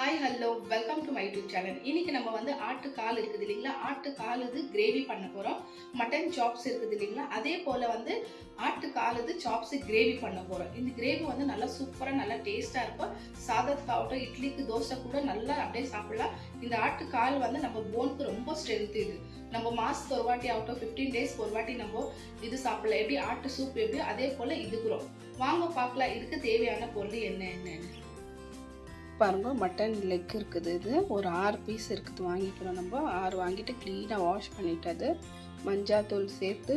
Hi hello welcome to my YouTube channel. இன்னைக்கு நம்ம வந்து ஆட்டுக்கால் இருக்குது இல்லைங்களா, ஆட்டுக்கால் இது கிரேவி பண்ண போகிறோம். மட்டன் சாப்ஸ் இருக்குது இல்லைங்களா, அதே போல் வந்து ஆட்டுக்கால் இது சாப்ஸு கிரேவி பண்ண போகிறோம். இந்த கிரேவி வந்து நல்லா சூப்பராக நல்லா டேஸ்ட்டாக இருக்கும். சாதத்துக்காகட்டும் இட்லிக்கு தோசை கூட நல்லா அப்படியே சாப்பிடலாம். இந்த ஆட்டுக்கால் வந்து நம்ம போனுக்கு ரொம்ப ஸ்ட்ரென்த். இது நம்ம மாதத்துக்கு ஒரு வாட்டி ஆகட்டும் 15 டேஸ்க்கு ஒரு வாட்டி நம்ம இது சாப்பிடலாம். எப்படி ஆட்டு சூப் எப்படியோ அதே போல் இதுக்குறோம். வாங்க பார்க்கலாம் இதுக்கு தேவையான பொருள் என்னென்னு பாருங்க. மட்டன் லெக் இருக்குது, இது ஒரு 6 பீஸ் இருக்குது வாங்கிக்கிறோம். நம்ம 6 வாங்கிட்டு க்ளீனாக வாஷ் பண்ணிவிட்டு அது மஞ்சாத்தூள் சேர்த்து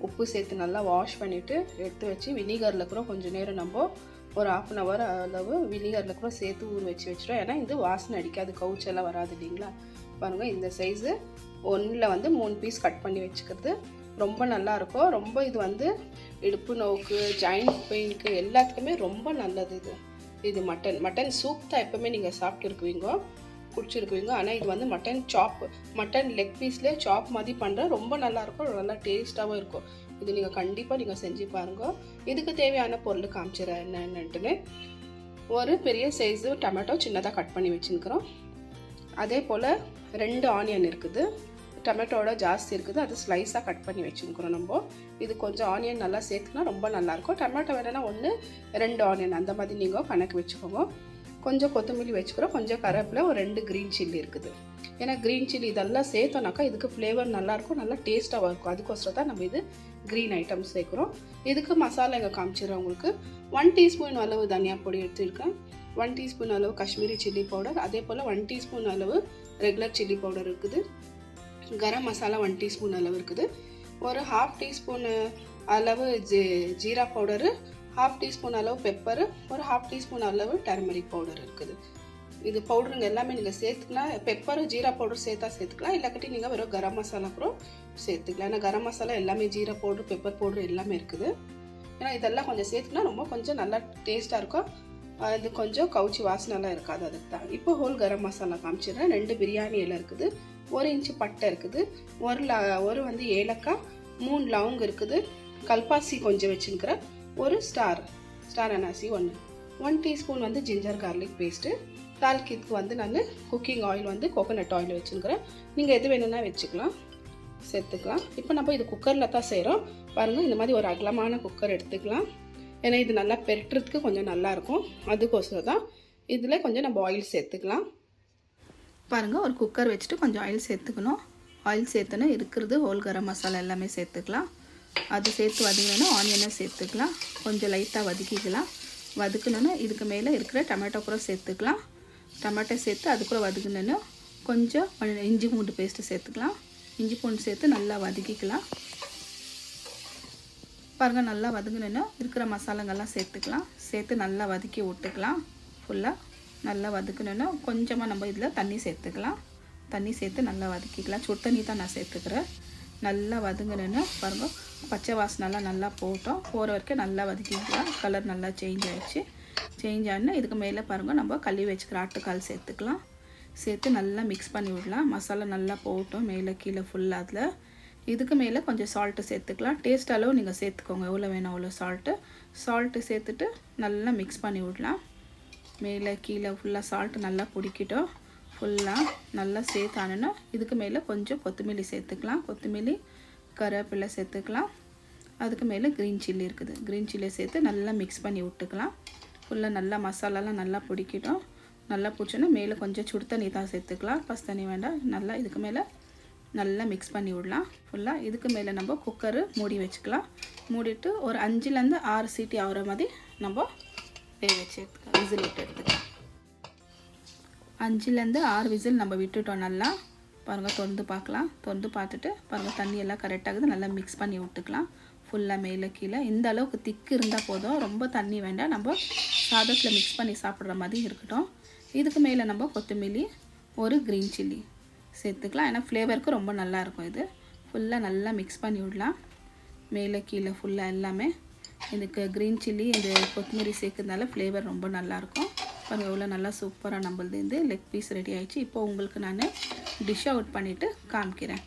உப்பு சேர்த்து நல்லா வாஷ் பண்ணிவிட்டு எடுத்து வச்சு வினிகரில் கூட கொஞ்சம் நேரம் நம்ம ஒரு 1/2 hour அளவு வினிகரில் கூட சேர்த்து ஊற வச்சுட்டோம். ஏன்னா இது வாசனை அடிக்காது, கவுச்செல்லாம் வராது இல்லைங்களா. பாருங்கள் இந்த சைஸு ஒன்றில் வந்து 3 பீஸ் கட் பண்ணி வச்சுக்கிறது ரொம்ப நல்லாயிருக்கும். ரொம்ப இது வந்து இடுப்பு நோவுக்கு ஜாயிண்ட் பெயினுக்கு எல்லாத்துக்குமே ரொம்ப நல்லது. இது மட்டன் சூப் தான் எப்போவுமே நீங்கள் சாப்பிட்டுருக்குவீங்க குடிச்சிருக்குவீங்க. ஆனால் இது வந்து மட்டன் சாப், மட்டன் லெக் பீஸ்லேயே சாப் மாதிரி பண்ணுற ரொம்ப நல்லாயிருக்கும், நல்லா டேஸ்ட்டாகவும் இருக்கும். இது நீங்கள் கண்டிப்பாக நீங்கள் செஞ்சு பாருங்கள். இதுக்கு தேவையான பொருள் காமிச்சிடறேன் என்னன்ட்டுன்னு. ஒரு பெரிய சைஸு டொமேட்டோ சின்னதாக கட் பண்ணி வச்சுருக்கிறோம். அதே போல் 2 ஆனியன் இருக்குது, டொமேட்டோட ஜாஸ்தி இருக்குது, அது ஸ்லைஸாக கட் பண்ணி வச்சுருக்கிறோம். நம்ம இது கொஞ்சம் ஆனியன் நல்லா சேர்த்துனா ரொம்ப நல்லாயிருக்கும். டொமேட்டோ வேணுன்னா 1-2 ஆனியன் அந்த மாதிரி நீங்கள் கணக்கு வச்சுக்கோங்க. கொஞ்சம் கொத்தமல்லி வச்சுக்கிறோம், கொஞ்சம் கருவேப்பிலை, ஒரு 2 க்ரீன் சில்லி இருக்குது. ஏன்னா க்ரீன் சில்லி இதெல்லாம் சேர்த்தோன்னாக்கா இதுக்கு ஃப்ளேவர் நல்லாயிருக்கும், நல்லா டேஸ்ட்டாகவும் இருக்கும். அதுக்கோசரம் தான் நம்ம இது க்ரீன் ஐட்டம் சேர்க்குறோம். இதுக்கு மசாலா இங்கே காமிச்சிடுறேன் உங்களுக்கு. 1 டீஸ்பூன் அளவு தனியா பொடி எடுத்துருக்கேன், 1 டீஸ்பூன் அளவு காஷ்மீரி சில்லி பவுடர், அதே போல் 1 டீஸ்பூன் அளவு ரெகுலர் சில்லி பவுடர் இருக்குது. கரம் மசாலா 1 டீஸ்பூன் அளவு இருக்குது. ஒரு 1/2 டீஸ்பூன் அளவு ஜீரா பவுடரு, 1/2 டீஸ்பூன் அளவு பெப்பரு, ஒரு 1/2 டீஸ்பூன் அளவு டர்மரிக் பவுடர் இருக்குது. இது பவுடருங்க எல்லாமே நீங்கள் சேர்த்துக்கலாம். பெப்பரு ஜீரா பவுடர் சேர்த்துக்கலாம், இல்லாக்கட்டி நீங்கள் வெறும் கரம் மசாலா கூட சேர்த்துக்கலாம். ஏன்னா கரம் மசாலா எல்லாமே ஜீரா பவுடர் பெப்பர் பவுடர் எல்லாமே இருக்குது. ஏன்னா இதெல்லாம் கொஞ்சம் சேர்த்துனா ரொம்ப கொஞ்சம் நல்லா டேஸ்ட்டாக இருக்கும். அது கொஞ்சம் கவுச்சி வாசனைலாம் இருக்காது, அதுக்கு தான். இப்போ ஹோல் கரம் மசாலா காமிச்சிடுறேன். 2 பிரியாணி இலை இருக்குது, 1 இன்ச்சு பட்டை இருக்குது, ஒரு வந்து ஏலக்காய், 3 லவங்க இருக்குது, கல்பாசி கொஞ்சம் வச்சுருக்கிறேன், ஒரு ஸ்டார் அனாசி 1 டீஸ்பூன் வந்து ஜிஞ்சர் கார்லிக் பேஸ்ட்டு. தாளிக்கிறதுக்கு வந்து நான் குக்கிங் ஆயில் வந்து கோகோனட் ஆயில் வச்சுருக்கிறேன். நீங்கள் எது வேணும்னா வச்சுக்கலாம், சேர்த்துக்கலாம். இப்போ நம்ம இது குக்கரில் தான் செய்கிறோம். பாருங்கள் இந்த மாதிரி ஒரு அகலமான குக்கர் எடுத்துக்கலாம். ஏன்னா இது நல்லா பெருட்டுறதுக்கு கொஞ்சம் நல்லாயிருக்கும், அதுக்கோசரம் தான். இதில் கொஞ்சம் நம்ம ஆயில் சேர்த்துக்கலாம். பாருங்கள் ஒரு குக்கர் வச்சுட்டு கொஞ்சம் ஆயில் சேர்த்துக்கணும். ஆயில் சேர்த்துனா இருக்கிறது ஹோல் கரம் மசாலா எல்லாமே சேர்த்துக்கலாம். அது சேர்த்து வதங்கினா ஆனியனை சேர்த்துக்கலாம், கொஞ்சம் லைட்டாக வதக்கிக்கலாம். வதக்கணுன்னா இதுக்கு மேலே இருக்கிற டொமேட்டோ கூட சேர்த்துக்கலாம். டொமேட்டோ சேர்த்து அது கூட வதக்கணுன்னா கொஞ்சம் இஞ்சி பூண்டு பேஸ்ட்டு சேர்த்துக்கலாம். இஞ்சி பூண்டு சேர்த்து நல்லா வதக்கிக்கலாம். பாருங்கள் நல்லா வதங்கணுன்னா இருக்கிற மசாலாங்கள்லாம் சேர்த்துக்கலாம். சேர்த்து நல்லா வதக்கி விட்டுக்கலாம். ஃபுல்லாக நல்லா வதக்கணுன்னா கொஞ்சமாக நம்ம இதில் தண்ணி சேர்த்துக்கலாம். தண்ணி சேர்த்து நல்லா வதக்கிக்கலாம். சுடு தண்ணி தான் நான் சேர்த்துக்கிறேன். நல்லா வதங்கணுன்னா பாருங்கள் பச்சை வாசனைலாம் நல்லா போகிற வரைக்கும் நல்லா வதக்கிக்கலாம். கலர் நல்லா சேஞ்ச் ஆகிடுச்சு. சேஞ்ச் ஆனால் இதுக்கு மேலே பாருங்கள் நம்ம கழுவி வச்சுக்கிற ஆட்டுக்கால் சேர்த்துக்கலாம். சேர்த்து நல்லா மிக்ஸ் பண்ணி விடலாம். மசாலா நல்லா போகட்டும் மேலே கீழே ஃபுல்லாக. அதில் இதுக்கு மேலே கொஞ்சம் சால்ட்டு சேர்த்துக்கலாம். டேஸ்ட் அளவு நீங்கள் சேர்த்துக்கோங்க, எவ்வளோ வேணும் அவ்வளோ சால்ட்டு சேர்த்துட்டு நல்லா மிக்ஸ் பண்ணி விடலாம். மேலே கீழே ஃபுல்லாக சால்ட்டு நல்லா பிடிக்கிட்டோம். ஃபுல்லாக நல்லா சேர்த்தானுன்னா இதுக்கு மேலே கொஞ்சம் கொத்தமல்லி சேர்த்துக்கலாம். கொத்தமல்லி கருவேப்பிலை சேர்த்துக்கலாம். அதுக்கு மேலே க்ரீன் சில்லி இருக்குது, க்ரீன் சில்லி சேர்த்து நல்லா மிக்ஸ் பண்ணி விட்டுக்கலாம். ஃபுல்லாக நல்லா மசாலாலாம் நல்லா பிடிக்கிட்டோம். நல்லா பிடிச்சோன்னா மேலே கொஞ்சம் சுடு தண்ணி தான் சேர்த்துக்கலாம், பஸ் தண்ணி வேண்டாம். நல்லா இதுக்கு மேலே நல்லா மிக்ஸ் பண்ணி விடலாம் ஃபுல்லாக. இதுக்கு மேலே நம்ம குக்கரு மூடி வச்சுக்கலாம். மூடிட்டு ஒரு 5-6 சீட்டி ஆகிற மாதிரி நம்ம வேக வச்சு எடுத்துக்கலாம், விசில் விட்டு எடுத்துக்கலாம். 5-6 விசில் நம்ம விட்டுட்டோம். நல்லா பாருங்கள் திறந்து பார்க்கலாம். திறந்து பார்த்துட்டு பாருங்கள் தண்ணி எல்லாம் கரெக்டாகுது. நல்லா மிக்ஸ் பண்ணி விட்டுக்கலாம் ஃபுல்லாக மேலே கீழே. இந்த அளவுக்கு திக்கு இருந்தால் போதும், ரொம்ப தண்ணி வேண்டாம். நம்ம சாதத்தில் மிக்ஸ் பண்ணி சாப்பிட்ற மாதிரி இருக்கட்டும். இதுக்கு மேலே நம்ம கொத்தமல்லி, ஒரு க்ரீன் சில்லி சேர்த்துக்கலாம். ஏன்னா ஃப்ளேவருக்கு ரொம்ப நல்லாயிருக்கும். இது ஃபுல்லாக நல்லா மிக்ஸ் பண்ணி விடலாம் மேலே கீழே ஃபுல்லாக எல்லாமே. இதுக்கு க்ரீன் சில்லி இந்த கொத்தமல்லி சேர்க்கறதுனால ஃப்ளேவர் ரொம்ப நல்லாயிருக்கும். பாருங்கள் எவ்வளோ நல்லா சூப்பராக நம்மளது இந்த லெக் பீஸ் ரெடி ஆகிடுச்சு. இப்போ உங்களுக்கு நான் டிஷ் அவுட் பண்ணிவிட்டு காமிக்கிறேன்.